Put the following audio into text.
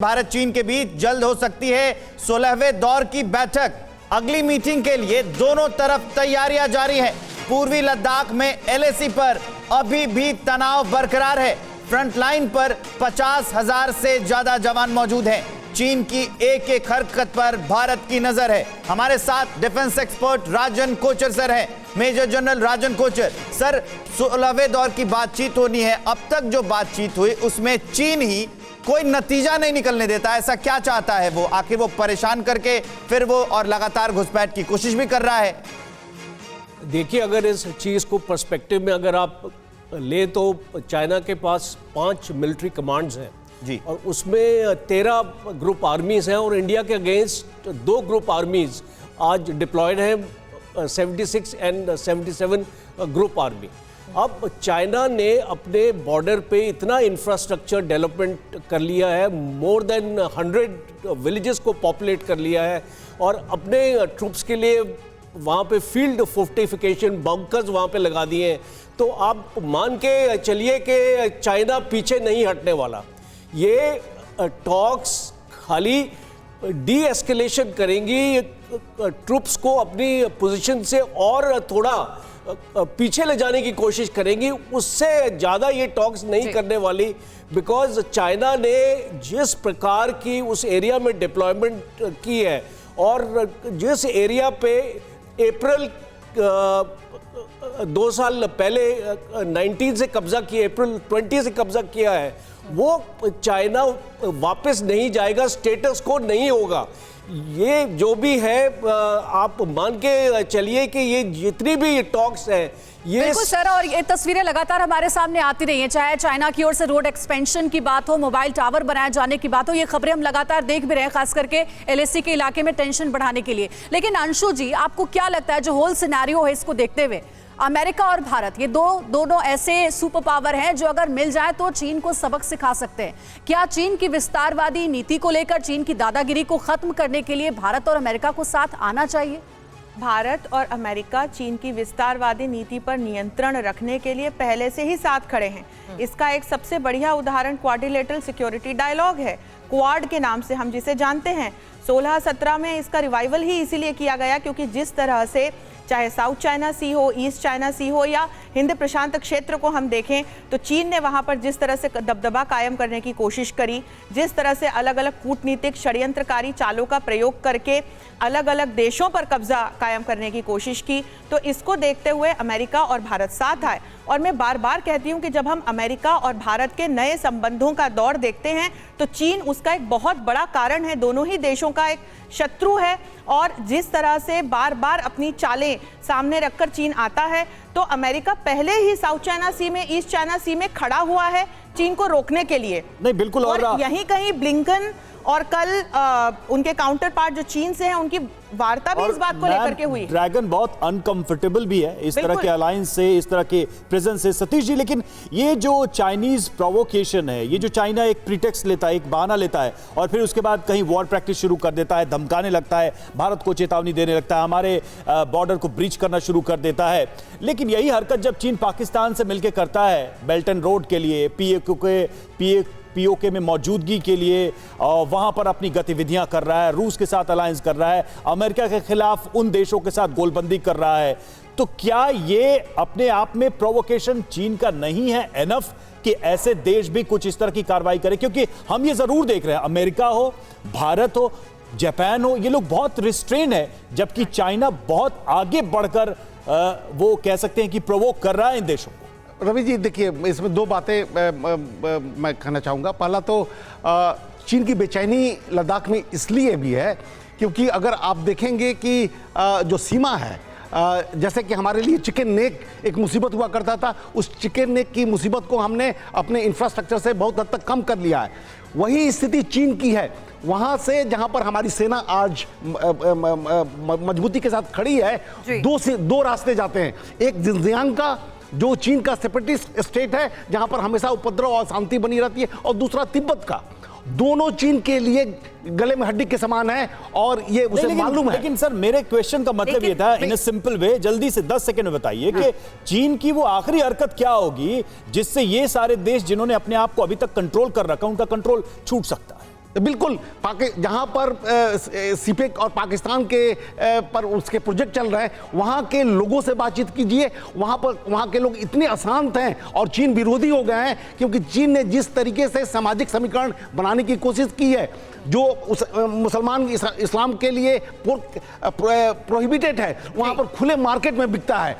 भारत चीन के बीच जल्द हो सकती है 16वें दौर की बैठक। अगली मीटिंग के लिए दोनों तरफ तैयारियां जारी है। पूर्वी लद्दाख में एलएसी पर अभी भी तनाव बरकरार है। फ्रंट लाइन पर 50,000 से ज्यादा जवान मौजूद हैं। चीन की एक एक हरकत पर भारत की नजर है। हमारे साथ डिफेंस एक्सपर्ट राजन कोचर सर हैं। मेजर जनरल राजन कोचर सर, 16वें दौर की बातचीत होनी है। अब तक जो बातचीत हुई उसमें चीन ही कोई नतीजा नहीं निकलने देता। ऐसा क्या चाहता है वो? आखिर वो परेशान करके फिर वो और लगातार घुसपैठ की कोशिश भी कर रहा है। देखिए, अगर इस चीज़ को पर्सपेक्टिव में अगर आप ले तो चाइना के पास 5 मिलिट्री कमांड्स हैं जी, और उसमें 13 ग्रुप आर्मीज हैं और इंडिया के अगेंस्ट 2 ग्रुप आर्मीज आज डिप्लॉयड हैं, 76 एंड 77 ग्रुप आर्मी। अब चाइना ने अपने बॉर्डर पे इतना इंफ्रास्ट्रक्चर डेवलपमेंट कर लिया है, मोर देन 100 विलेजेस को पॉपुलेट कर लिया है और अपने ट्रूप्स के लिए वहाँ पे फील्ड फोर्टिफिकेशन बंकर्स वहाँ पे लगा दिए हैं। तो आप मान के चलिए कि चाइना पीछे नहीं हटने वाला। ये टॉक्स खाली डी एस्केलेशन करेंगी, ट्रूप्स को अपनी पोजीशन से और थोड़ा पीछे ले जाने की कोशिश करेंगी, उससे ज़्यादा ये टॉक्स नहीं करने वाली। बिकॉज चाइना ने जिस प्रकार की उस एरिया में डिप्लॉयमेंट की है और जिस एरिया पे अप्रैल 2 साल पहले 19 से कब्जा किया, अप्रैल 20 से कब्जा किया है, वो चाइना वापस नहीं जाएगा, स्टेटस को नहीं होगा। ये जो भी है आप मान के चलिए कि ये जितनी भी टॉक्स है ये बिल्कुल सर, और ये तस्वीरें लगातार हमारे सामने आती रही हैं, चाहे चाइना की ओर से रोड एक्सपेंशन की बात हो, मोबाइल टावर बनाए जाने की बात हो, ये खबरें हम लगातार देख भी रहे हैं, खास करके एलएसी के इलाके में टेंशन बढ़ाने के लिए। लेकिन अंशु जी, आपको क्या लगता है जो होल सिनेरियो है इसको देखते हुए, अमेरिका और भारत ये दोनों ऐसे सुपर पावर हैं जो अगर मिल जाए तो चीन को सबक सिखा सकते हैं। क्या चीन की विस्तारवादी नीति को लेकर, चीन की दादागिरी को खत्म करने के लिए भारत और अमेरिका को साथ आना चाहिए? भारत और अमेरिका चीन की विस्तारवादी नीति पर नियंत्रण रखने के लिए पहले से ही साथ खड़े हैं। इसका एक सबसे बढ़िया उदाहरण क्वाड्रिलेटरल सिक्योरिटी डायलॉग है, क्वाड के नाम से हम जिसे जानते हैं। 16-17 में इसका रिवाइवल ही इसीलिए किया गया क्योंकि जिस तरह से चाहे साउथ चाइना सी हो, ईस्ट चाइना सी हो या हिंद प्रशांत क्षेत्र को हम देखें तो चीन ने वहाँ पर जिस तरह से दबदबा कायम करने की कोशिश करी, जिस तरह से अलग अलग कूटनीतिक षड्यंत्रकारी चालों का प्रयोग करके अलग अलग देशों पर कब्जा कायम करने की कोशिश की, तो इसको देखते हुए अमेरिका और भारत साथ आए। और मैं बार बार कहती हूँ कि जब हम अमेरिका और भारत के नए संबंधों का दौर देखते हैं तो चीन उसका एक बहुत बड़ा कारण है, दोनों ही देशों का एक शत्रु है। और जिस तरह से बार बार अपनी चालें सामने रखकर चीन आता है तो अमेरिका पहले ही साउथ चाइना सी में, ईस्ट चाइना सी में खड़ा हुआ है चीन को रोकने के लिए। नहीं बिल्कुल, और यहीं कहीं ब्लिंकन और कल उनके काउंटर पार्ट जो चीन से हैं उनकी वार्ता भी इस बात को लेकर के हुई। ड्रैगन बहुत अनकंफर्टेबल भी है इस तरह के अलायंस से, इस तरह के प्रेजेंस से, सतीश जी। लेकिन ये जो चाइनीज प्रोवोकेशन है, ये जो चाइना एक प्रीटेक्स्ट लेता है, एक बहाना लेता है और फिर उसके बाद कहीं वॉर प्रैक्टिस शुरू कर देता है, धमकाने लगता है, भारत को चेतावनी देने लगता है, हमारे बॉर्डर को ब्रीच करना शुरू कर देता है। लेकिन यही हरकत जब चीन पाकिस्तान से मिलकर करता है बेल्ट एंड रोड के लिए, पीओके में मौजूदगी के लिए, वहां पर अपनी गतिविधियां कर रहा है, रूस के साथ अलायंस कर रहा है, अमेरिका के खिलाफ उन देशों के साथ गोलबंदी कर रहा है, तो क्या ये अपने आप में प्रोवोकेशन चीन का नहीं है एनफ कि ऐसे देश भी कुछ इस तरह की कार्रवाई करें? क्योंकि हम ये जरूर देख रहे हैं, अमेरिका हो, भारत हो, जापान हो, ये लोग बहुत रिस्ट्रेन है, जबकि चाइना बहुत आगे बढ़कर वो कह सकते हैं कि प्रोवोक कर रहा है इन देशों को। रवि जी देखिए, इसमें 2 बातें मैं कहना चाहूँगा। पहला तो चीन की बेचैनी लद्दाख में इसलिए भी है क्योंकि अगर आप देखेंगे कि जो सीमा है, जैसे कि हमारे लिए चिकन नेक एक मुसीबत हुआ करता था, उस चिकन नेक की मुसीबत को हमने अपने इंफ्रास्ट्रक्चर से बहुत हद तक कम कर लिया है। वही स्थिति चीन की है। वहाँ से जहाँ पर हमारी सेना आज मजबूती के साथ खड़ी है, 2 रास्ते जाते हैं। एक जिनजियांग का जो चीन का सेपरेटिस्ट स्टेट है जहां पर हमेशा उपद्रव और शांति बनी रहती है, और दूसरा तिब्बत का। दोनों चीन के लिए गले में हड्डी के समान है और ये उसे मालूम है। लेकिन सर, मेरे क्वेश्चन का मतलब ये था, इन अ सिंपल वे, जल्दी से 10 सेकंड में बताइए कि चीन की वो आखिरी हरकत क्या होगी जिससे ये सारे देश जिन्होंने अपने आप को अभी तक कंट्रोल कर रखा, उनका कंट्रोल छूट सकता है? बिल्कुल जहां पर सीपेक और पाकिस्तान के पर उसके प्रोजेक्ट चल रहे हैं, वहां के लोगों से बातचीत कीजिए। वहां के लोग इतने अशांत हैं और चीन विरोधी हो गए हैं, क्योंकि चीन ने जिस तरीके से सामाजिक समीकरण बनाने की कोशिश की है, जो मुसलमान इस्लाम के लिए प्रोहिबिटेड है, वहां पर खुले मार्केट में बिकता है।